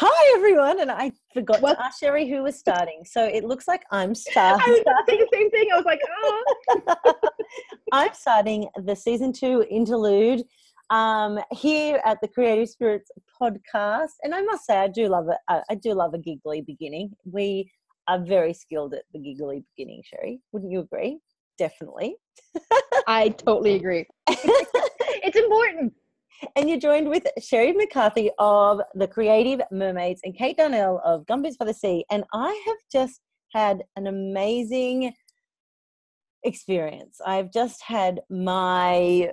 Hi everyone, and I forgot Well, to ask Sherrie who was starting. So it looks like I'm I was going to say starting. the same thing. I was like, oh. I'm starting the season 2 interlude here at the Creative Spirits podcast, and I must say I do love it. I do love a giggly beginning. We are very skilled at the giggly beginning, Sherrie. Wouldn't you agree? Definitely. I totally agree. It's important. And you're joined with Sherrie McCarthy of The Creative Mermaids and Kate Darnell of Gumboots by the Sea. And I have just had an amazing experience. I've just had my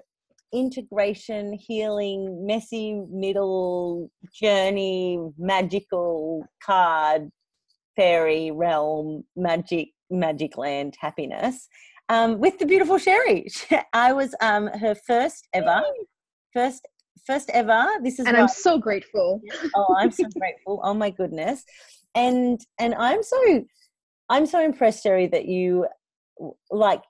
integration, healing, messy middle journey, magical card, fairy realm, magic land happiness with the beautiful Sherrie. I was her first ever. This is And why I'm so grateful. oh, I'm so grateful. Oh my goodness. And I'm so impressed, Sherrie, that you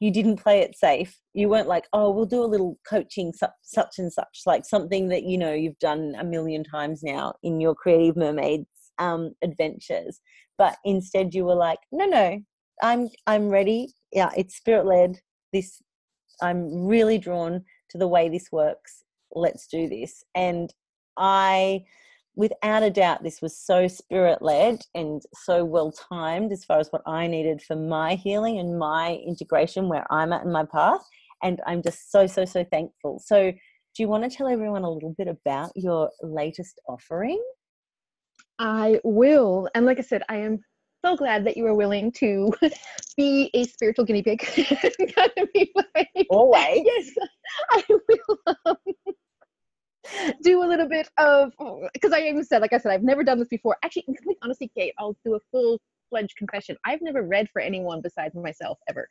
didn't play it safe. You weren't like, oh, we'll do a little coaching such and such, like something that you've done a million times now in your Creative Mermaids adventures. But instead you were like, no, I'm ready. Yeah, it's spirit led. I'm really drawn to the way this works. Let's do this. And without a doubt, this was so spirit-led and so well-timed as far as what I needed for my healing and my integration where I'm at in my path. And I'm just so, so, so thankful. So do you want to tell everyone a little bit about your latest offering? I will. And like I said, I am so glad that you were willing to be a spiritual guinea pig. Always. Yes, I will. Do a little bit of, because I even said, like I said, I've never done this before. Actually, in complete honesty, Kate, I'll do a full-fledged confession. I've never read for anyone besides myself ever.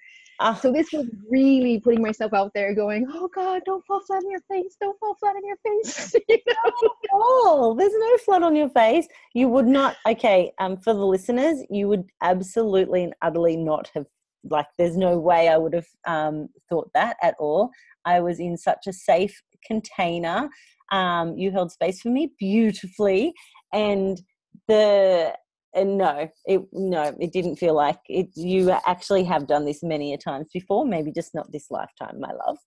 So this was really putting myself out there going, oh God, don't fall flat on your face. Don't fall flat on your face. Oh, there's no flat on your face. You would not, okay, for the listeners, you would absolutely and utterly not have, there's no way I would have thought that at all. I was in such a safe container. You held space for me beautifully, and it didn't feel like it. You actually have done this many a times before, maybe just not this lifetime, my love.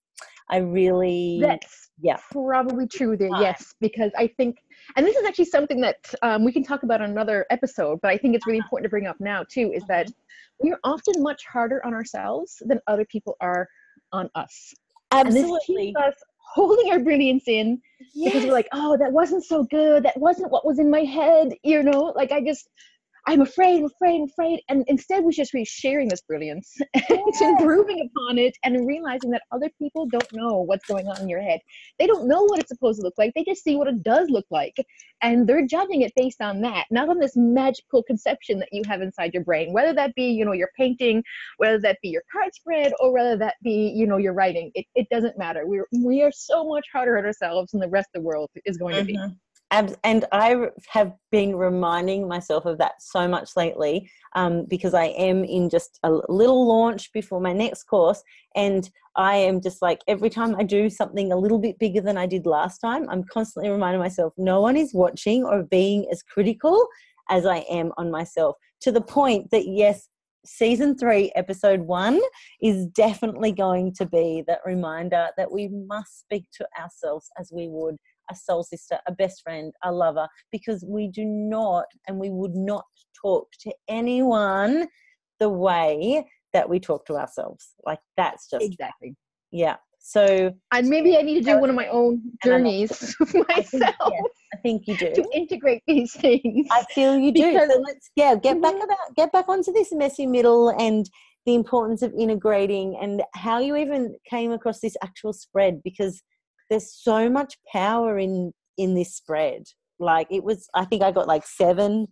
That's probably true there. Yes, because I think, and this is actually something that we can talk about on another episode, but I think it's really important to bring up now too, is that we're often much harder on ourselves than other people are on us. Absolutely. And this keeps us holding our brilliance in because we're like, oh, that wasn't so good. That wasn't what was in my head. I'm afraid. And instead we just be sharing this brilliance and improving upon it and realizing that other people don't know what's going on in your head. They don't know what it's supposed to look like. They just see what it does look like. And they're judging it based on that, not on this magical conception that you have inside your brain, whether that be, your painting, whether that be your card spread, or whether that be, your writing. It doesn't matter. We are so much harder on ourselves than the rest of the world is going to be. And I have been reminding myself of that so much lately because I am in just a little launch before my next course, and I am just like, every time I do something a little bit bigger than I did last time, I'm constantly reminding myself no one is watching or being as critical as I am on myself, to the point that, yes, Season 3, Episode 1 is definitely going to be that reminder that we must speak to ourselves as we would a soul sister, a best friend, a lover, because we do not and we would not talk to anyone the way that we talk to ourselves. That's just exactly. Yeah. So and maybe I need to do one of my own journeys myself. I think you do, to integrate these things. I feel you do. So let's get back onto this messy middle and the importance of integrating, and how you even came across this actual spread, because there's so much power in this spread. I think I got 7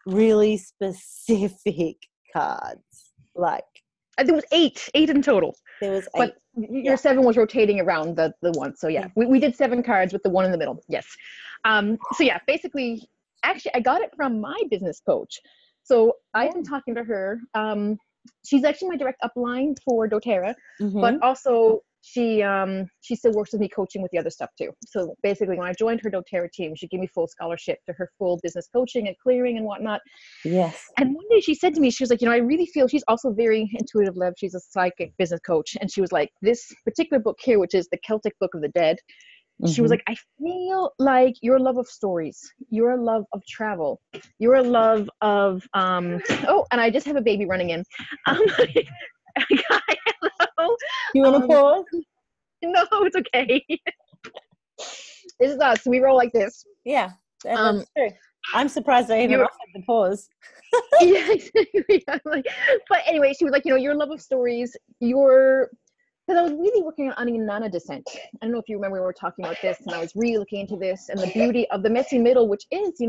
really specific cards. There was eight in total. There was 8. But your 7 was rotating around the one. So yeah, we did 7 cards with the 1 in the middle. Yes. So yeah, basically, actually, I got it from my business coach. So I've been talking to her. She's actually my direct upline for doTERRA, but also she still works with me coaching with the other stuff too. So basically when I joined her doTERRA team, she gave me full scholarship to her full business coaching and clearing and whatnot. Yes. And one day she said to me, she was like, I really feel, she's also very intuitive led. She's a psychic business coach. And she was like, this particular book here, which is the Celtic Book of the Dead. She was like, I feel like your love of stories, your love of travel, your love of, oh, and I just have a baby running in. Hello. You want to pause? No, it's okay. This is us. We roll like this. Yeah, that's true. I'm surprised I even offered the pause. Yeah, exactly. But anyway, she was like, your love of stories, because I was really working on Inanna descent. I don't know if you remember we were talking about this, and I was really looking into this and the beauty of the messy middle, which is,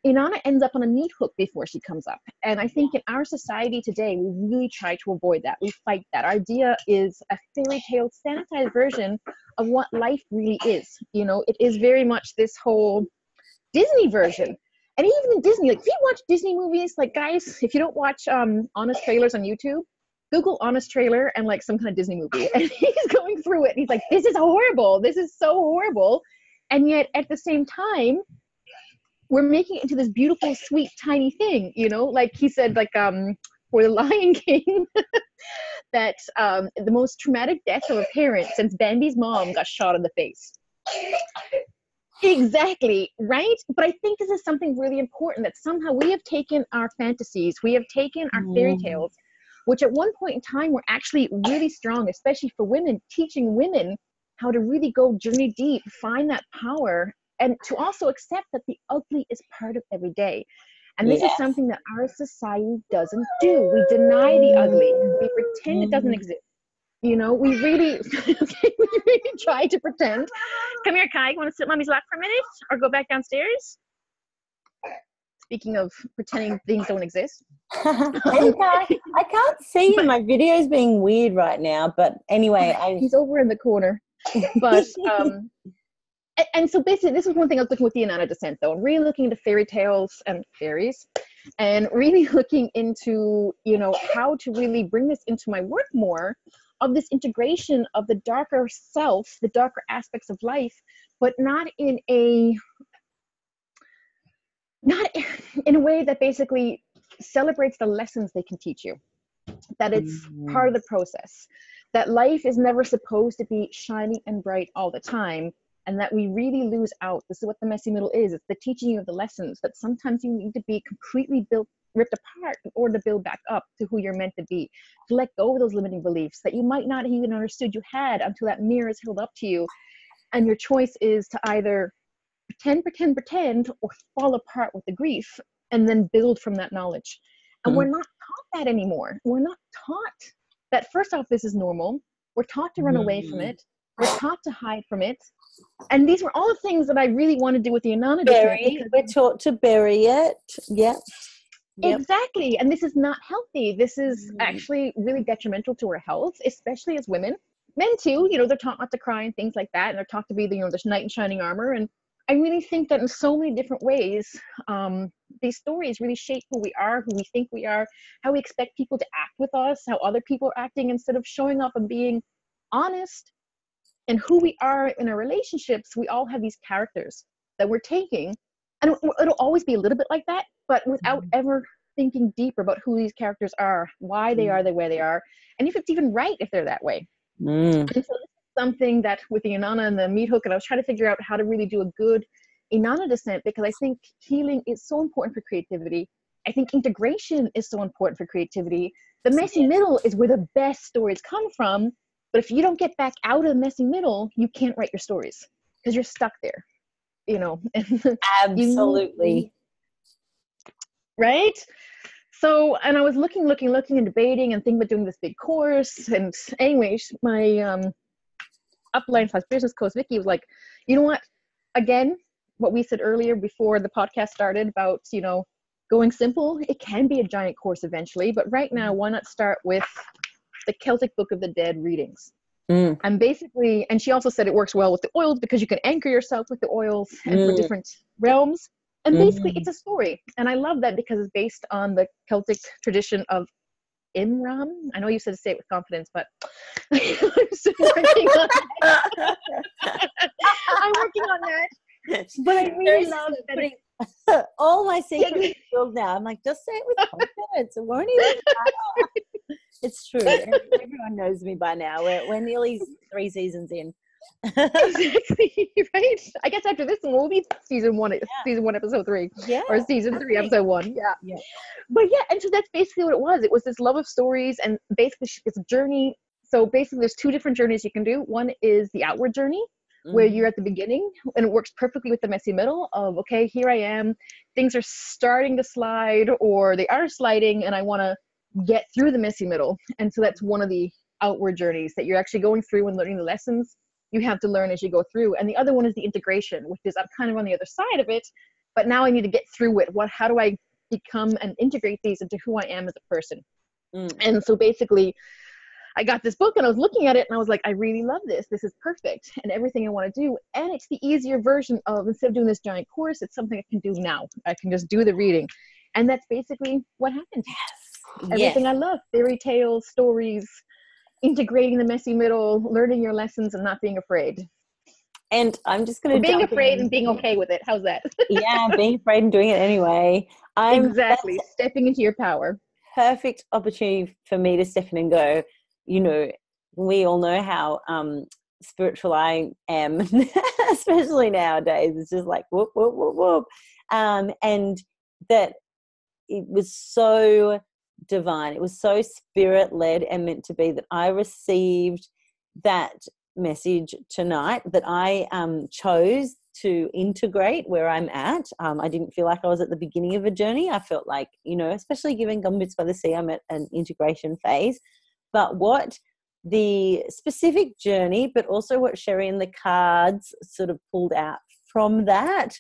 Inanna ends up on a meat hook before she comes up. And I think in our society today, we really try to avoid that. We fight that. Our idea is a fairy tale sanitized version of what life really is. It is very much this whole Disney version. And even in Disney, like if you watch Disney movies, like guys, if you don't watch honest trailers on YouTube, Google honest trailer and like some kind of Disney movie. And he's going through it and he's like, this is horrible. This is so horrible. And yet at the same time, we're making it into this beautiful, sweet, tiny thing, like he said, like for the Lion King, that the most traumatic death of a parent since Bambi's mom got shot in the face. Exactly, right? But I think this is something really important, that somehow we have taken our fantasies, we have taken our fairy tales, which at one point in time were actually really strong, especially for women, teaching women how to really go journey deep, find that power, and to also accept that the ugly is part of every day. And this is something that our society doesn't do. We deny the ugly. We pretend it doesn't exist. We really, we really try to pretend. Come here, Kai. You want to sit in Mommy's lap for a minute or go back downstairs? Speaking of pretending things don't exist. Hey, Kai, I can't see my videos being weird right now, but anyway. He's over in the corner. But, and so basically, this is one thing I was looking with the Inanna descent, though, and really looking into fairy tales and fairies, and really looking into, how to really bring this into my work more, of this integration of the darker self, the darker aspects of life, but not in a way that basically celebrates the lessons they can teach you, that it's part of the process, that life is never supposed to be shiny and bright all the time, and that we really lose out. This is what the messy middle is. It's the teaching you of the lessons, that sometimes you need to be completely ripped apart in order to build back up to who you're meant to be, to let go of those limiting beliefs that you might not have even understood you had until that mirror is held up to you. And your choice is to either pretend, or fall apart with the grief and then build from that knowledge. And we're not taught that anymore. We're not taught that, first off, this is normal. We're taught to run away from it. We're taught to hide from it. And these were all the things that I really want to do with the Inanna descent. We're taught to bury it. Yep. Exactly. And this is not healthy. This is actually really detrimental to our health, especially as women. Men too, they're taught not to cry and things like that. And they're taught to be this knight in shining armor. And I really think that in so many different ways, these stories really shape who we are, who we think we are, how we expect people to act with us, how other people are acting, instead of showing up and being honest and who we are in our relationships. We all have these characters that we're taking, and it'll always be a little bit like that, but without ever thinking deeper about who these characters are, why they are the way they are, and if it's even right if they're that way. And so this is something that with the Inanna and the meat hook, and I was trying to figure out how to really do a good Inanna descent, because I think healing is so important for creativity. I think integration is so important for creativity. The messy middle is where the best stories come from, but if you don't get back out of the messy middle, you can't write your stories because you're stuck there, Absolutely. Right? So, and I was looking and debating and thinking about doing this big course. And anyways, my upline/business coach, Vicky, was like, you know what? Again, what we said earlier before the podcast started about, going simple, it can be a giant course eventually. But right now, why not start with the Celtic Book of the Dead readings? And basically, and she also said it works well with the oils because you can anchor yourself with the oils and for different realms. And basically, it's a story. And I love that because it's based on the Celtic tradition of Imram. I know you said to say it with confidence, but I'm still working on that. I'm working on that. But I really love that. All my secrets filled now. I'm like, just say it with confidence. It won't even matter. It's true. Everyone knows me by now. We're nearly 3 seasons in. Exactly, right? I guess after this one, we'll be season 1, episode 3. Yeah. Or season 3, episode 1. Yeah. But yeah, and so that's basically what it was. It was this love of stories, and basically it's a journey. So basically there's 2 different journeys you can do. One is the outward journey, where you're at the beginning, and it works perfectly with the messy middle of, okay, here I am, things are starting to slide, or they are sliding, and I want to get through the messy middle. And so that's one of the outward journeys that you're actually going through and learning the lessons you have to learn as you go through. And the other one is the integration, which is I'm kind of on the other side of it, but now I need to get through it. How do I become and integrate these into who I am as a person? And so basically I got this book and I was looking at it and I was like, I really love this. This is perfect and everything I want to do. And it's the easier version of, instead of doing this giant course, it's something I can do now. I can just do the reading. And that's basically what happened. Yes. Everything I love, fairy tales, stories, integrating the messy middle, learning your lessons and not being afraid. And I'm just going to being afraid and being okay with it. How's that? Yeah, being afraid and doing it anyway. Exactly. Stepping into your power. Perfect opportunity for me to step in and go, you know, we all know how spiritual I am, especially nowadays. It's just like whoop, whoop, whoop, whoop. And that it was so divine. It was so spirit-led and meant to be that I received that message tonight, that I chose to integrate where I'm at. I didn't feel like I was at the beginning of a journey. I felt like, you know, especially given Gumboots by the Sea, I'm at an integration phase. But what the specific journey, but also what Sherrie and the cards sort of pulled out from that,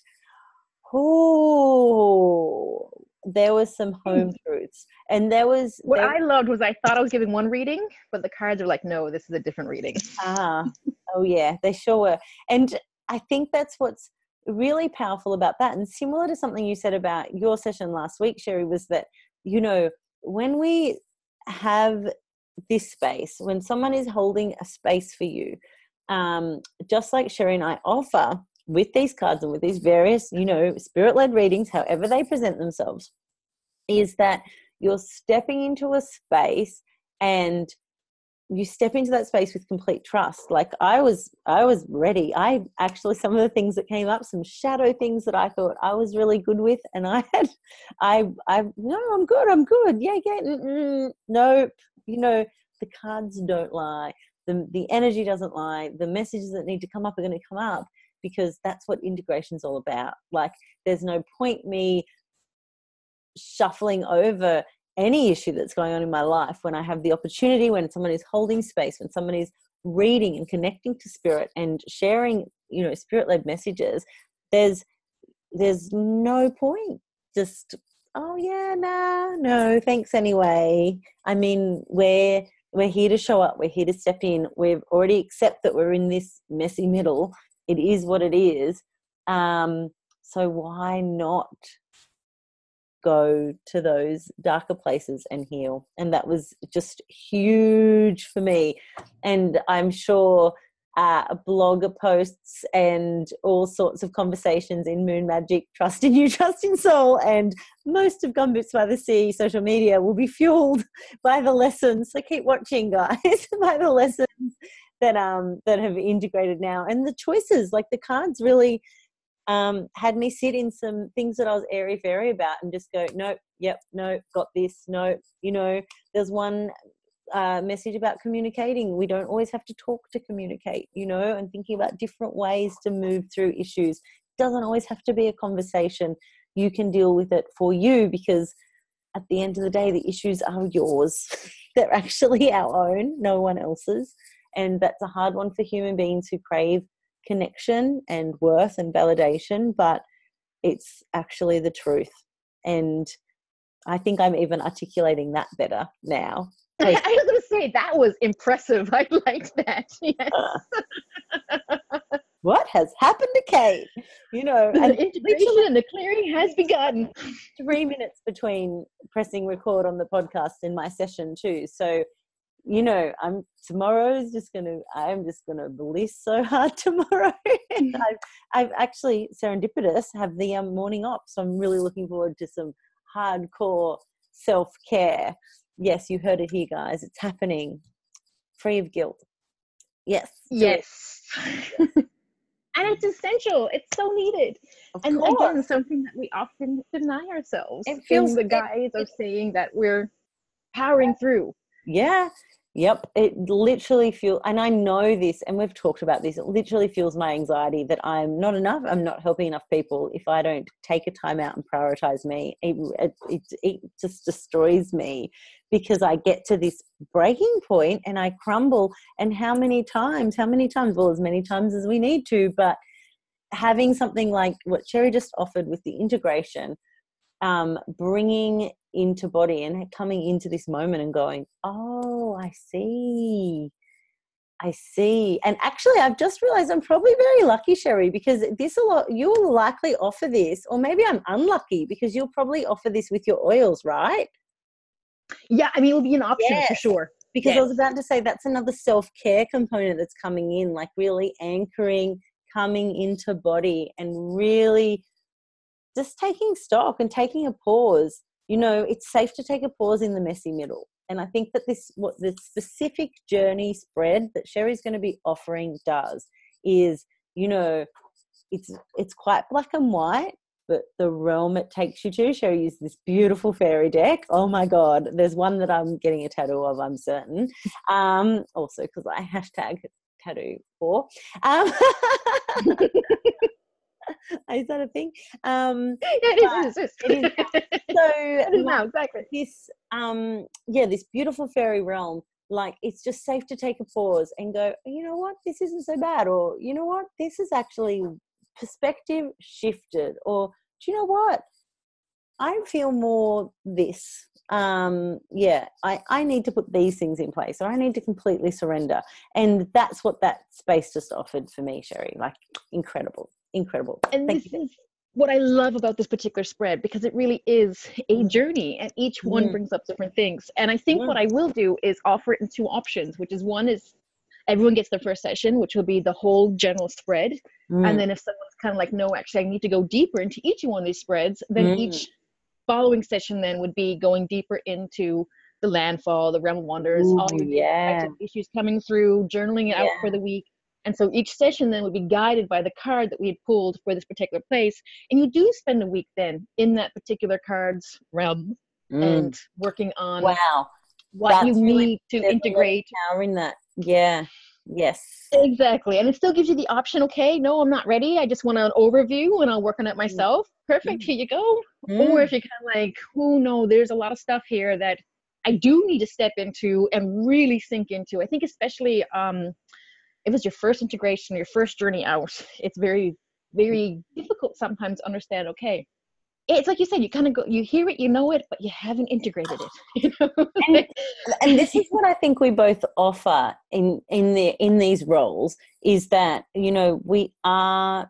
there was some home truths. And I loved was I thought I was giving one reading, but the cards are like, no, this is a different reading. Oh yeah, they sure were. And I think that's what's really powerful about that. And similar to something you said about your session last week, Sherrie, was that, you know, when we have this space, when someone is holding a space for you, just like Sherrie and I offer with these cards and with these various, you know, spirit-led readings, however they present themselves, is that you're stepping into a space and you step into that space with complete trust. Like I was ready. I actually, some of the things that came up, some shadow things that I thought I was really good with, and no, I'm good. Yeah. Nope. You know, the cards don't lie. The energy doesn't lie. The messages that need to come up are going to come up, because that's what integration is all about. Like there's no point me shuffling over any issue that's going on in my life when I have the opportunity, when someone is holding space, when someone is reading and connecting to spirit and sharing, you know, spirit-led messages. There's no point. Just, oh yeah, no, thanks anyway. I mean, we're here to show up. We're here to step in. We've already accepted that we're in this messy middle. It is what it is. So why not go to those darker places and heal? And that was just huge for me. And I'm sure blogger posts and all sorts of conversations in Moon Magic, Trust in You, Trust in Soul, and most of Gumboots by the Sea social media will be fueled by the lessons. So keep watching, guys, by the lessons that have integrated now, and the choices. Like the cards really had me sit in some things that I was airy-fairy about and just go, nope, yep, no, got this, no. You know, there's one message about communicating. We don't always have to talk to communicate, you know, and thinking about different ways to move through issues. It doesn't always have to be a conversation. You can deal with it for you, because at the end of the day, the issues are yours. They're actually our own, no one else's. And that's a hard one for human beings who crave connection and worth and validation, but it's actually the truth. And I think I'm even articulating that better now. I was going to say, that was impressive. I liked that. Yes. what has happened to Kate? You know, The and integration and the clearing has begun. 3 minutes between pressing record on the podcast and my session too. So, you know, I'm just gonna bliss so hard tomorrow. I've actually serendipitous have the morning off, so I'm really looking forward to some hardcore self-care. Yes, you heard it here, guys. It's happening. Free of guilt. Yes. Yes. And it's essential. It's so needed. And again, something that we often deny ourselves in the guise of saying that we're powering through. Yeah. Yep. It literally feels, and I know this, and we've talked about this, it literally fuels my anxiety that I'm not enough. I'm not helping enough people if I don't take a time out and prioritize me. It just destroys me because I get to this breaking point and I crumble. And how many times? Well, as many times as we need to, but having something like what Sherrie just offered with the integration, bringing into body and coming into this moment and going, oh, I see. And actually, I've just realized I'm probably very lucky, Sherrie, because you'll likely offer this, or maybe I'm unlucky because you'll probably offer this with your oils, right? Yeah, I mean, it will be an option for sure. Because I was about to say that's another self-care component that's coming in, like really anchoring, coming into body and really just taking stock and taking a pause. You know, it's safe to take a pause in the messy middle. And I think that what the specific journey spread that Sherrie's going to be offering does is, you know, it's quite black and white, but the realm it takes you to. Sherrie uses this beautiful fairy deck. Oh my God. There's one that I'm getting a tattoo of, I'm certain. Also because I hashtag tattoo for. Is that a thing? It is. So it is now, exactly. This beautiful fairy realm, like it's just safe to take a pause and go, you know what, this isn't so bad, or you know what, this is actually perspective shifted, or do you know what, I feel more this. I need to put these things in place, or I need to completely surrender. And that's what that space just offered for me, Sherrie. Like incredible. And this is what I love about this particular spread, because it really is a journey and each one brings up different things. And I think what I will do is offer it in two options, which is one is everyone gets their first session, which will be the whole general spread. And then if someone's kind of like, no, actually I need to go deeper into each one of these spreads, then each following session then would be going deeper into the landfall, the realm of wonders, all your issues coming through, journaling it out for the week. And so each session then would be guided by the card that we had pulled for this particular place. And you do spend a week then in that particular card's realm and working on what you need to integrate. Power in that. Yeah. Yes. Exactly. And it still gives you the option, okay, no, I'm not ready. I just want an overview and I'll work on it myself. Perfect. Here you go. Or if you're kind of like, oh no, there's a lot of stuff here that I do need to step into and really sink into. I think especially if it's your first integration, your first journey out, it's very, very difficult sometimes to understand, okay, it's like you said, you kind of go, you hear it, you know it, but you haven't integrated it. You know? and this is what I think we both offer in these roles, is that, you know, we are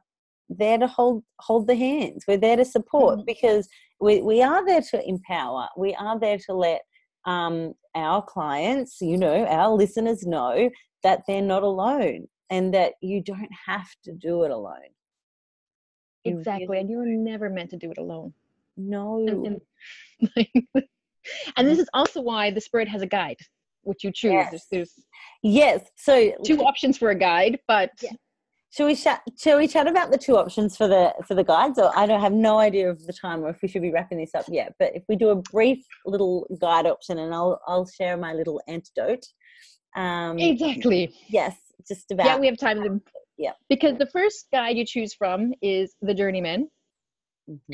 there to hold the hands. We're there to support because we are there to empower. We are there to let our clients, you know, our listeners know that they're not alone and that you don't have to do it alone. Exactly. And you were never meant to do it alone. No. And this is also why the spread has a guide, which you choose. Yes. So two options for a guide, but Shall we chat about the two options for the guide? So I have no idea of the time or if we should be wrapping this up yet. But if we do a brief little guide option, and I'll share my little antidote. Exactly. Yes, just about. Yeah, we have time. Because the first guide you choose from is the journeyman.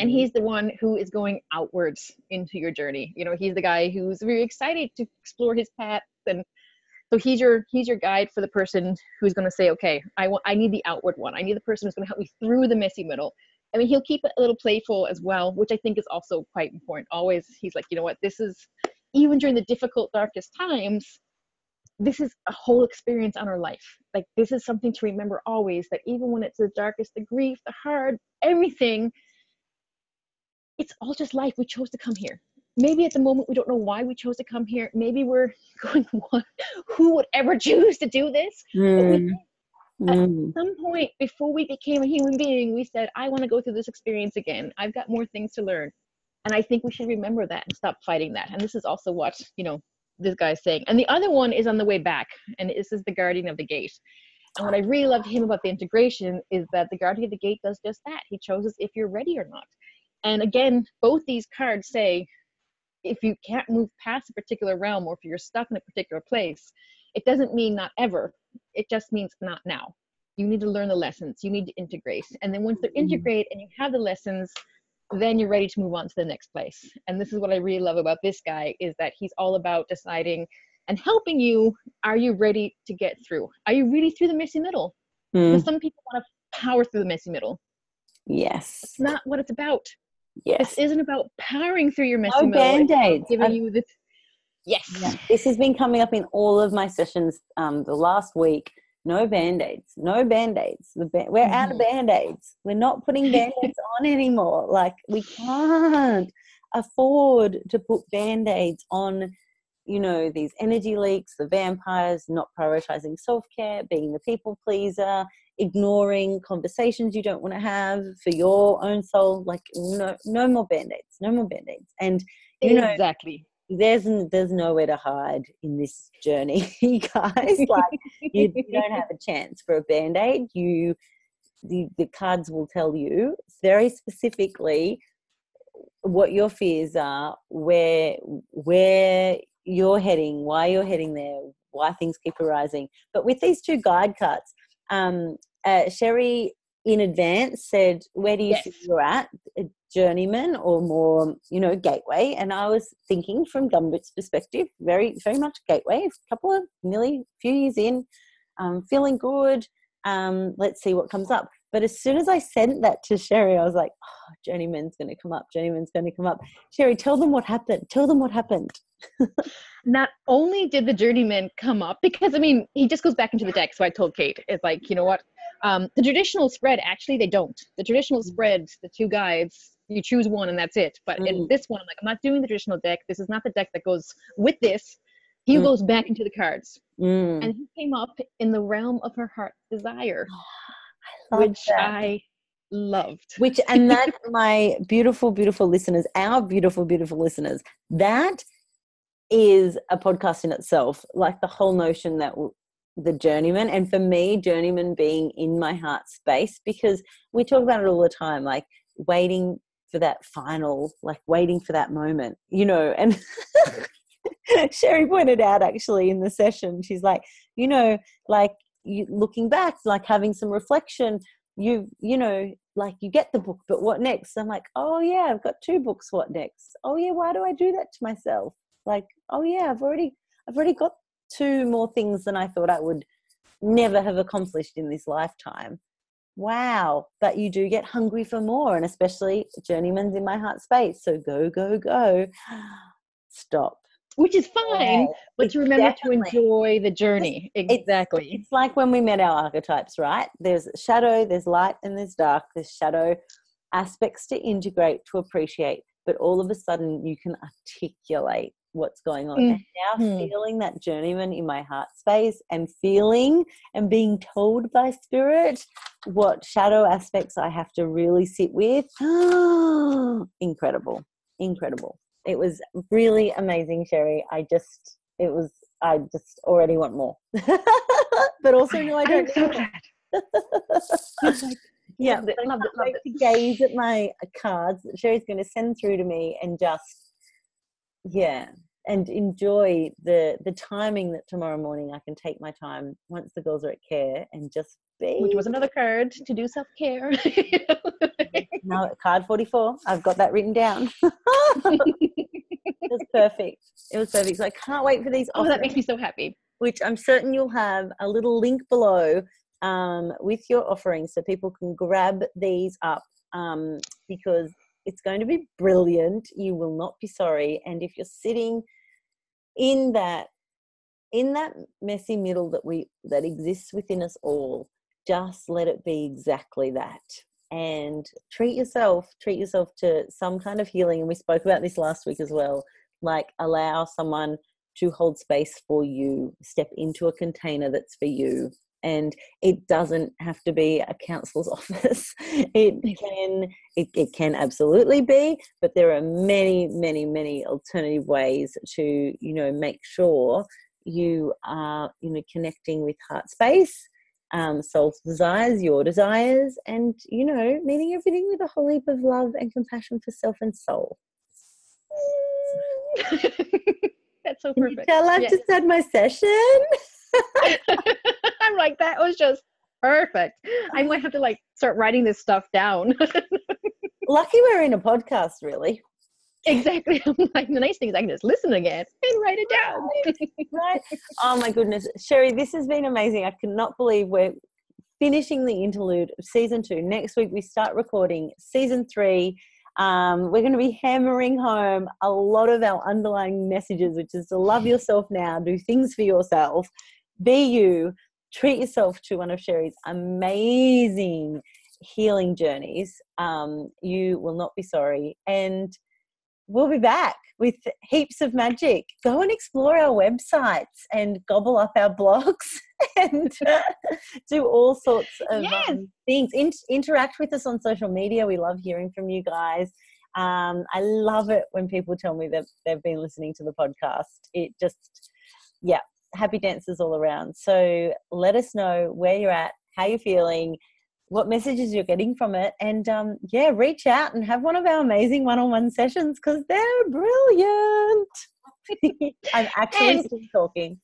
And he's the one who is going outwards into your journey. You know, he's the guy who's very excited to explore his path, and so he's your guide for the person who's going to say, okay, I need the outward one. I need the person who's going to help me through the messy middle. I mean, he'll keep it a little playful as well, which I think is also quite important. Always, he's like, you know what, this is, even during the difficult, darkest times, this is a whole experience on our life. Like, this is something to remember always, that even when it's the darkest, the grief, the hard, everything, it's all just life. We chose to come here. Maybe at the moment we don't know why we chose to come here. Maybe we're going, who would ever choose to do this? But we did. At some point before we became a human being, we said, I want to go through this experience again. I've got more things to learn. And I think we should remember that and stop fighting that. And this is also what, this guy's saying. And the other one is on the way back. And this is the Guardian of the Gate. And what I really love him about the integration is that the Guardian of the Gate does just that. He chooses if you're ready or not. And again, both these cards say, if you can't move past a particular realm, or if you're stuck in a particular place, it doesn't mean not ever. It just means not now. You need to learn the lessons. You need to integrate. And then once they're integrated and you have the lessons, then you're ready to move on to the next place. And this is what I really love about this guy, is that he's all about deciding and helping you. Are you ready to get through? Are you really through the messy middle? Because some people want to power through the messy middle. Yes. It's not what it's about. Yes. This isn't about powering through your messy middle. Band-aids. Giving you this. Yes. Yeah. This has been coming up in all of my sessions the last week. No Band-aids. No Band-aids. We're out of Band-aids. We're not putting Band-aids on anymore. Like, we can't afford to put Band-aids on, these energy leaks, the vampires, not prioritizing self-care, being the people pleaser, ignoring conversations you don't want to have for your own soul. Like, no more Band-aids. No more Band-aids. And, exactly. There's nowhere to hide in this journey, guys. Like, you don't have a chance for a Band-aid. The cards will tell you very specifically what your fears are, where you're heading, why you're heading there, why things keep arising. But with these two guide cards, Sherrie in advance said, where do you think you're at? Journeyman or more, gateway? And I was thinking from Gumboot's perspective, very, very much gateway. A few years in, feeling good. Let's see what comes up. But as soon as I sent that to Sherrie, I was like, oh, Journeyman's going to come up. Journeyman's going to come up. Sherrie, tell them what happened. Tell them what happened. Not only did the Journeyman come up, because, he just goes back into the deck. So I told Kate, it's like, you know what? The traditional spread, actually, they don't. The traditional spread, the two guides, you choose one and that's it. But in this one, I'm not doing the traditional deck. This is not the deck that goes with this. He goes back into the cards. And he came up in the realm of her heart's desire, which I loved. And that, my beautiful, beautiful listeners, our beautiful, beautiful listeners, that is a podcast in itself. Like, the whole notion that the Journeyman, and for me, Journeyman being in my heart space, because we talk about it all the time, like waiting for that final, like waiting for that moment, and Sherrie pointed out actually in the session, she's like, like, you looking back, like having some reflection, like you get the book, but what next? I'm like, oh yeah, I've got 2 books. What next? Oh yeah, why do I do that to myself? Like, oh yeah, I've already got 2 more things than I thought I would never have accomplished in this lifetime. Wow. But you do get hungry for more, and especially Journeyman's in my heart space. So go, go, go. Stop. Which is fine, but to remember to enjoy the journey. Exactly. It's like when we met our archetypes, right? There's shadow, there's light, and there's dark. There's shadow aspects to integrate, to appreciate, but all of a sudden you can articulate what's going on. And now feeling that Journeyman in my heart space, and feeling and being told by spirit what shadow aspects I have to really sit with. Incredible. It was really amazing, Sherrie. I just already want more. But also, no, I don't. I'm so glad. Yeah, I love it. To gaze at my cards that Sherrie's going to send through to me, and just, and enjoy the timing that tomorrow morning I can take my time once the girls are at care and just be. Which was another card to do self-care. Now, card 44, I've got that written down. It was perfect. So I can't wait for these offers. That makes me so happy. Which I'm certain you'll have a little link below with your offerings, so people can grab these up, because it's going to be brilliant. You will not be sorry. And if you're sitting in that in that messy middle that exists within us all, just let it be exactly that. And treat yourself to some kind of healing. And we spoke about this last week as well. Like, allow someone to hold space for you, step into a container that's for you. And it doesn't have to be a counsellor's office. It can absolutely be, but there are many, many, many alternative ways to, you know, make sure you are, you know, connecting with heart space, soul desires, your desires, and, you know, meeting everything with a whole heap of love and compassion for self and soul. That's so perfect. Can you tell I've just had my session? I'm like, that was just perfect. I might have to like start writing this stuff down. Lucky we're in a podcast, really. Exactly. Like, the nice thing is I can just listen again and write it down. Right. Oh my goodness, Sherrie, this has been amazing. I cannot believe we're finishing the interlude of season 2. Next week we start recording season 3. We're going to be hammering home a lot of our underlying messages, which is to love yourself now, do things for yourself, be you, treat yourself to one of Sherrie's amazing healing journeys. You will not be sorry. And we'll be back with heaps of magic. Go and explore our websites and gobble up our blogs and do all sorts of things. Interact with us on social media. We love hearing from you guys. I love it when people tell me that they've been listening to the podcast. It just, happy dancers all around. So let us know where you're at, how you're feeling, what messages you're getting from it, and reach out and have one of our amazing one-on-one sessions, because they're brilliant. I'm actually still talking.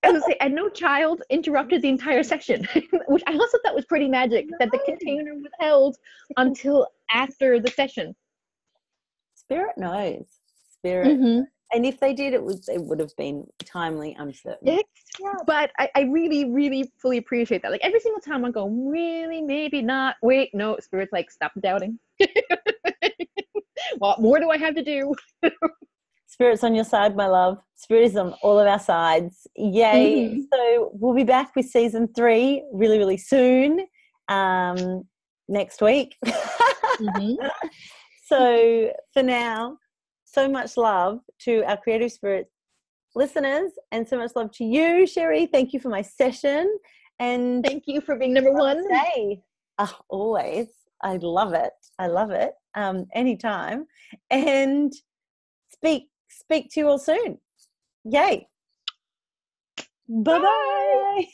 I was say, and no child interrupted the entire session, which I also thought was pretty magic, that the container was held until after the session. Spirit knows. Spirit. Mm-hmm. And if they did, it would have been timely, I'm certain. Yeah, but I really, really fully appreciate that. Like, every single time I go, really, maybe not. Wait, no, Spirit's like, stop doubting. What more do I have to do? Spirit's on your side, my love. Spirit is on all of our sides. Yay. Mm-hmm. So we'll be back with season 3 really, really soon. Next week. Mm-hmm. So for now, so much love to our Creative Spirit listeners, and so much love to you, Sherrie. Thank you for my session. And thank you for being number 1. Always. I love it. Anytime. And speak to you all soon. Yay. Bye-bye.